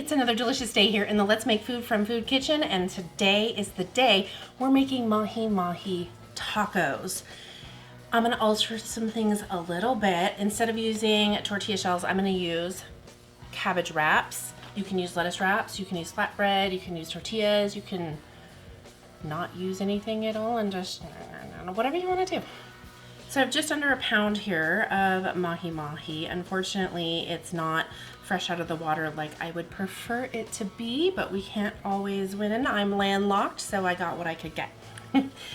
It's another delicious day here in the Let's Make Food from Food Kitchen, and today is the day we're making Mahi Mahi tacos. I'm gonna alter some things a little bit. Instead of using tortilla shells, I'm gonna use cabbage wraps. You can use lettuce wraps, you can use flatbread, you can use tortillas, you can not use anything at all and just whatever you wanna do. So I have just under a pound here of Mahi Mahi. Unfortunately, it's not fresh out of the water like I would prefer it to be, but we can't always win. I'm landlocked, so I got what I could get.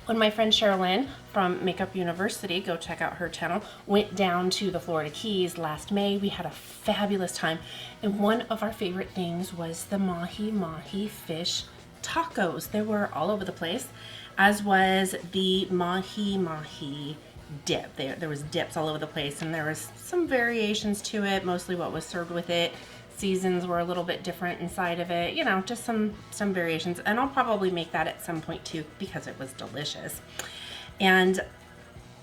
When my friend Sherilyn from Makeup University, go check out her channel, went down to the Florida Keys last May, we had a fabulous time. And one of our favorite things was the Mahi Mahi fish tacos. They were all over the place, as was the Mahi Mahi dip. There was dips all over the place, and there was some variations to it, mostly what was served with it. Seasons were a little bit different inside of it, you know, just some variations. And I'll probably make that at some point too, because it was delicious. And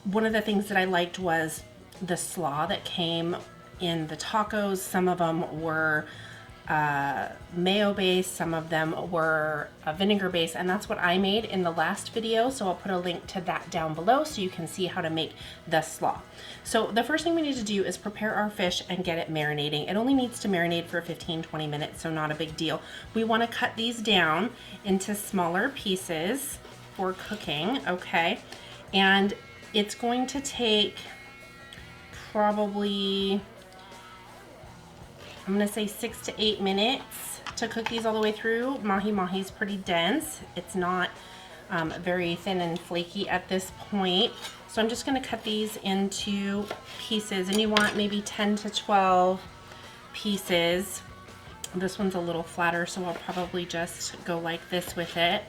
one of the things that I liked was the slaw that came in the tacos. Some of them were mayo based, some of them were vinegar based, and that's what I made in the last video, so I'll put a link to that down below so you can see how to make the slaw. So the first thing we need to do is prepare our fish and get it marinating. It only needs to marinate for 15-20 minutes, so not a big deal. We want to cut these down into smaller pieces for cooking, okay? And it's going to take probably, I'm gonna say 6 to 8 minutes to cook these all the way through. Mahi Mahi is pretty dense. It's not very thin and flaky at this point. So I'm just gonna cut these into pieces, and you want maybe 10 to 12 pieces. This one's a little flatter, so I'll probably just go like this with it.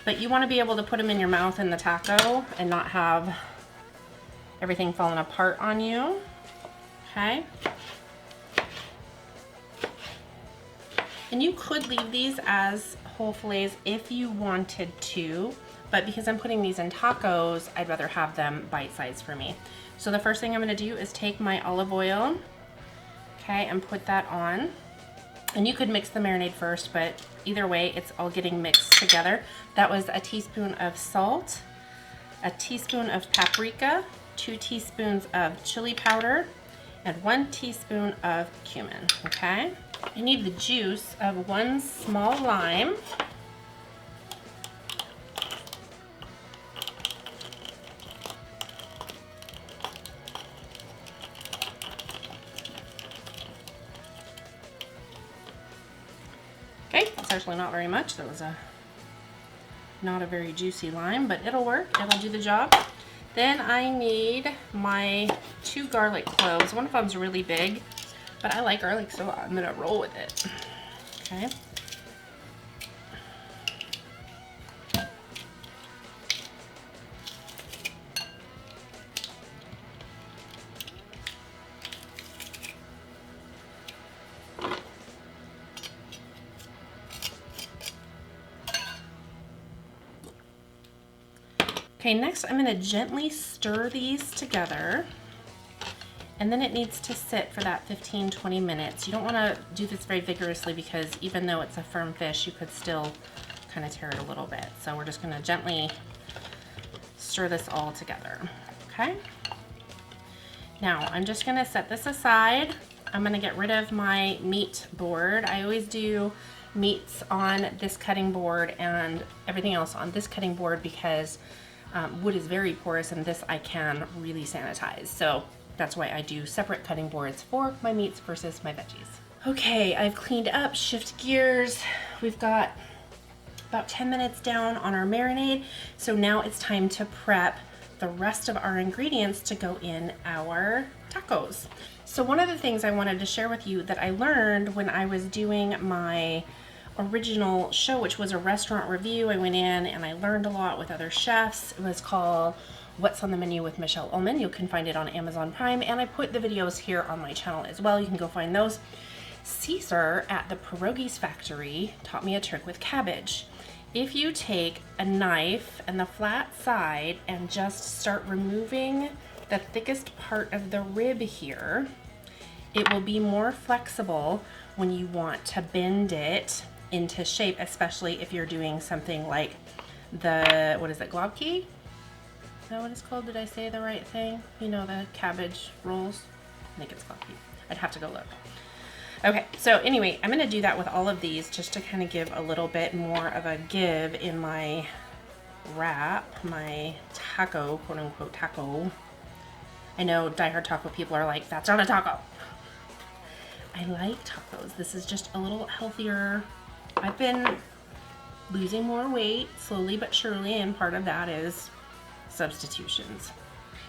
But you wanna be able to put them in your mouth in the taco and not have everything falling apart on you, okay? And you could leave these as whole fillets if you wanted to, but because I'm putting these in tacos, I'd rather have them bite-sized for me. So the first thing I'm gonna do is take my olive oil, okay, and put that on. And you could mix the marinade first, but either way, it's all getting mixed together. That was a teaspoon of salt, a teaspoon of paprika, 2 teaspoons of chili powder, and 1 teaspoon of cumin, okay? I need the juice of 1 small lime. Okay, that's actually not very much. That was not a very juicy lime, but it'll work. It'll do the job. Then I need my 2 garlic cloves. One of them's really big, but I like garlic, so I'm gonna roll with it. Okay. Okay, next I'm gonna gently stir these together. And then it needs to sit for that 15-20 minutes. You don't want to do this very vigorously, because even though it's a firm fish, you could still kind of tear it a little bit. So we're just going to gently stir this all together, okay? Now I'm just going to set this aside. I'm going to get rid of my meat board. I always do meats on this cutting board and everything else on this cutting board, because wood is very porous, and this I can really sanitize. So that's why I do separate cutting boards for my meats versus my veggies. Okay, I've cleaned up, shift gears. We've got about 10 minutes down on our marinade. So now it's time to prep the rest of our ingredients to go in our tacos. So one of the things I wanted to share with you that I learned when I was doing my original show, which was a restaurant review. I went in and I learned a lot with other chefs. It was called What's on the Menu with Michelle Ullman. You can find it on Amazon Prime, and I put the videos here on my channel as well. You can go find those. Caesar at the Pierogies Factory taught me a trick with cabbage. If you take a knife and the flat side and just start removing the thickest part of the rib here, it will be more flexible when you want to bend it into shape, especially if you're doing something like the, what is it, globki? Is that what it's called? Did I say the right thing? You know, the cabbage rolls? I think it's globki. I'd have to go look. Okay, so anyway, I'm gonna do that with all of these just to kind of give a little bit more of a give in my wrap, my taco, quote unquote taco. I know diehard taco people are like, that's not a taco. I like tacos. This is just a little healthier. I've been losing more weight slowly but surely, and part of that is substitutions.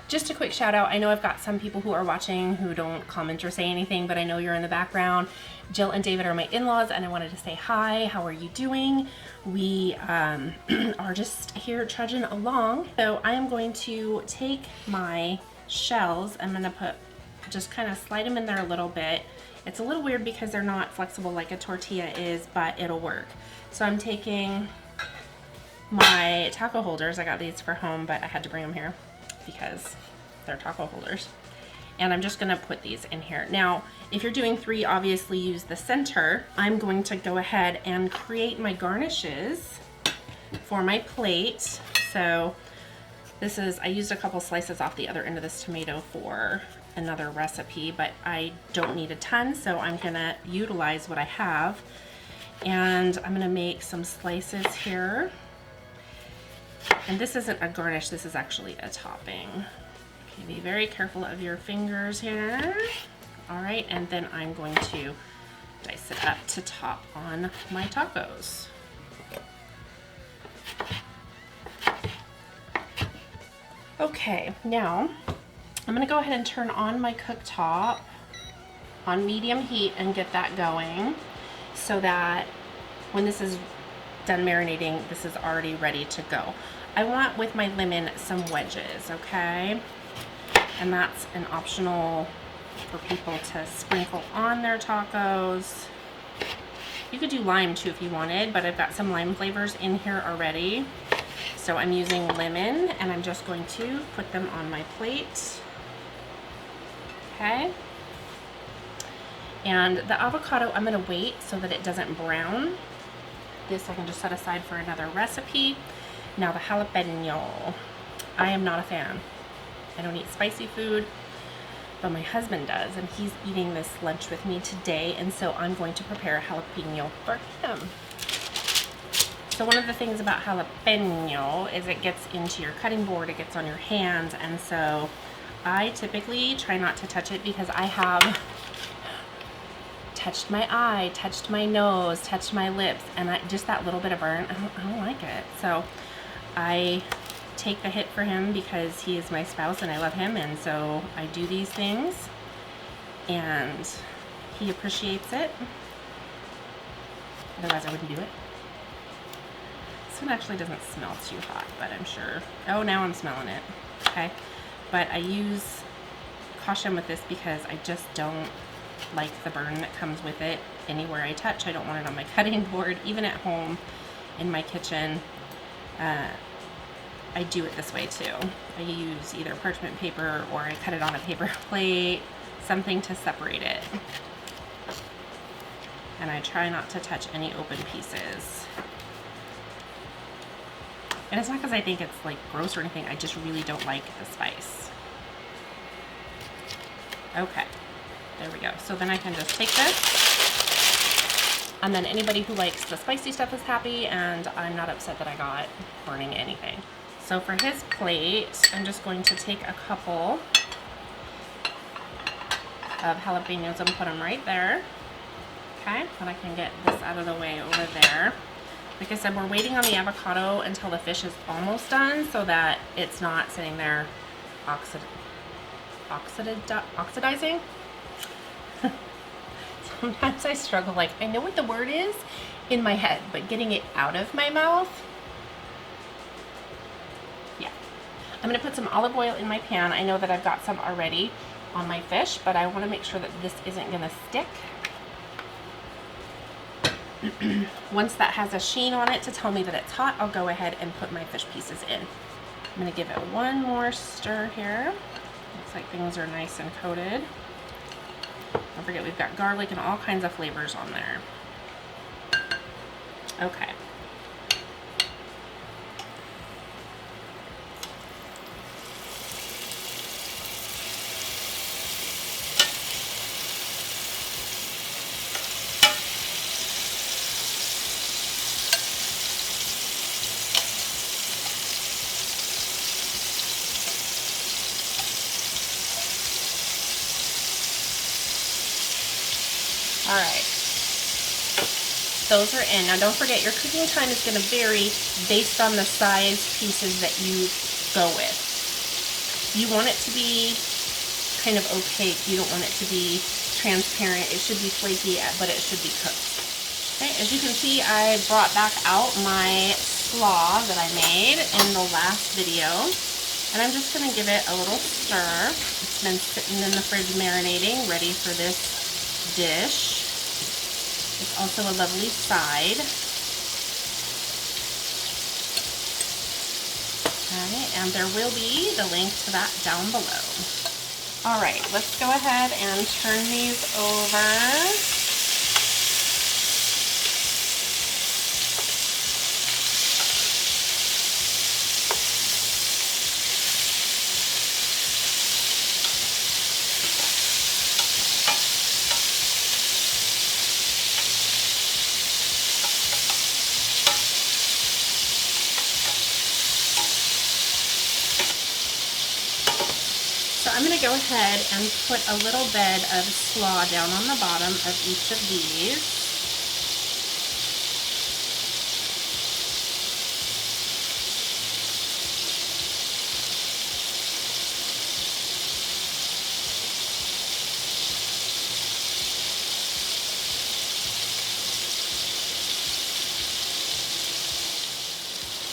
Just a quick shout out. I know I've got some people who are watching who don't comment or say anything, but I know you're in the background. Jill and David are my in-laws, and I wanted to say hi. How are you doing? We are just here trudging along. So I am going to take my shells. I'm gonna just kind of slide them in there a little bit. It's a little weird because they're not flexible like a tortilla is, but it'll work. So I'm taking my taco holders. I got these for home, but I had to bring them here because they're taco holders. And I'm just gonna put these in here. Now, if you're doing 3, obviously use the center. I'm going to go ahead and create my garnishes for my plate. So this is, I used a couple slices off the other end of this tomato for another recipe, but I don't need a ton, so I'm gonna utilize what I have. And I'm gonna make some slices here. And this isn't a garnish, this is actually a topping. Okay, be very careful of your fingers here. All right, and then I'm going to dice it up to top on my tacos. Okay, now I'm gonna go ahead and turn on my cooktop on medium heat and get that going so that when this is done marinating, this is already ready to go. I want with my lemon some wedges, okay? And that's an optional for people to sprinkle on their tacos. You could do lime too if you wanted, but I've got some lime flavors in here already. So I'm using lemon, and I'm just going to put them on my plate. Okay. And the avocado, I'm gonna wait so that it doesn't brown. This I can just set aside for another recipe. Now the jalapeno, I am not a fan. I don't eat spicy food, but my husband does, and he's eating this lunch with me today, and so I'm going to prepare a jalapeno for him. So one of the things about jalapeno is it gets into your cutting board, it gets on your hands, and so I typically try not to touch it because I have touched my eye, touched my nose, touched my lips, and just that little bit of burn, I don't like it. So I take the hit for him because he is my spouse and I love him, and so I do these things and he appreciates it. Otherwise I wouldn't do it. This one actually doesn't smell too hot, but I'm sure, oh, now I'm smelling it. Okay, but I use caution with this because I just don't like the burn that comes with it anywhere I touch. I don't want it on my cutting board, even at home in my kitchen. I do it this way too. I use either parchment paper or I cut it on a paper plate, something to separate it. And I try not to touch any open pieces. And it's not because I think it's like gross or anything, I just really don't like the spice. Okay, there we go. So then I can just take this, and then anybody who likes the spicy stuff is happy, and I'm not upset that I got burning anything. So for his plate, I'm just going to take a couple of jalapenos and put them right there. Okay, and I can get this out of the way over there. Like I said, we're waiting on the avocado until the fish is almost done so that it's not sitting there oxidizing. Sometimes I struggle, like I know what the word is in my head, but getting it out of my mouth. Yeah. I'm gonna put some olive oil in my pan. I know that I've got some already on my fish, but I wanna make sure that this isn't gonna stick. Once that has a sheen on it to tell me that it's hot, I'll go ahead and put my fish pieces in. I'm gonna give it one more stir here. Looks like things are nice and coated. Don't forget, we've got garlic and all kinds of flavors on there. Okay. All right, those are in. Now don't forget, your cooking time is going to vary based on the size pieces that you go with. You want it to be kind of opaque. You don't want it to be transparent. It should be flaky, but it should be cooked. Okay, as you can see, I brought back out my slaw that I made in the last video. And I'm just going to give it a little stir. It's been sitting in the fridge marinating, ready for this dish. It's also a lovely side. Okay, and there will be the link to that down below. All right, let's go ahead and turn these over. I'm going to go ahead and put a little bed of slaw down on the bottom of each of these.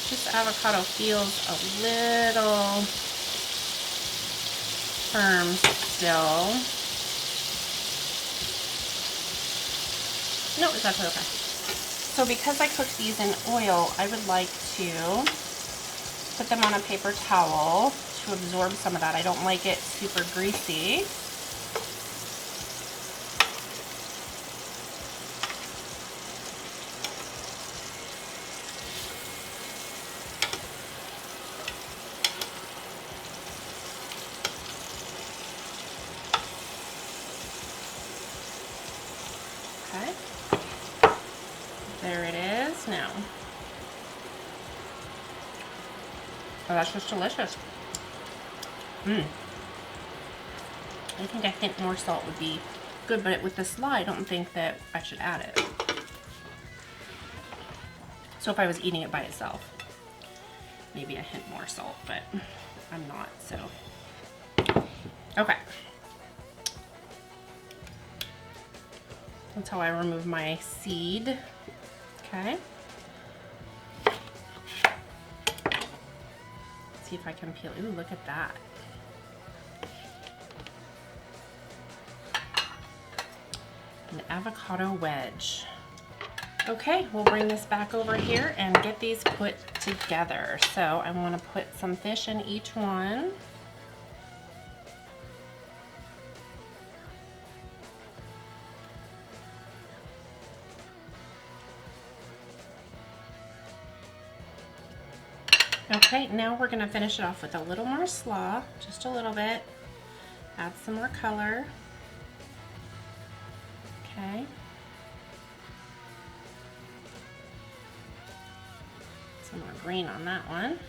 This avocado feels a little firm still. No, it's actually okay. So because I cook these in oil, I would like to put them on a paper towel to absorb some of that. I don't like it super greasy. Okay, there it is now. Oh, that's just delicious. I think a hint more salt would be good, but with the slaw, I don't think that I should add it. So if I was eating it by itself, maybe a hint more salt, but I'm not, so. Okay. That's how I remove my seed. Okay. Let's see if I can peel. Ooh, look at that. An avocado wedge. Okay, we'll bring this back over here and get these put together. So I want to put some fish in each one. Okay, now we're gonna finish it off with a little more slaw, just a little bit. Add some more color. Okay. Some more green on that one.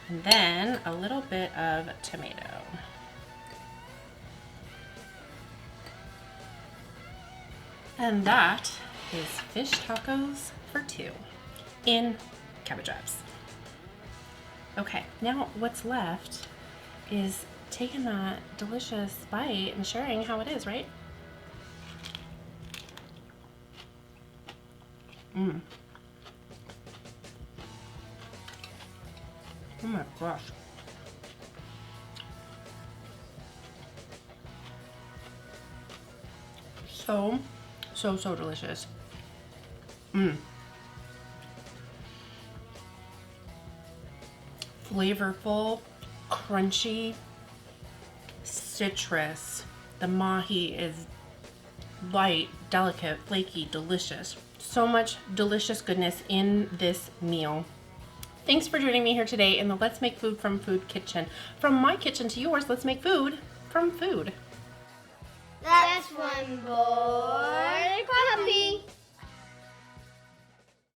And then a little bit of tomato. And that is fish tacos for two in cabbage wraps. Okay, now what's left is taking that delicious bite and sharing how it is, right? Oh my gosh. So delicious. Flavorful, crunchy, citrus. The mahi is light, delicate, flaky, delicious. So much delicious goodness in this meal. Thanks for joining me here today in the Let's Make Food from Food kitchen. From my kitchen to yours, let's make food from food. That's one boy puppy.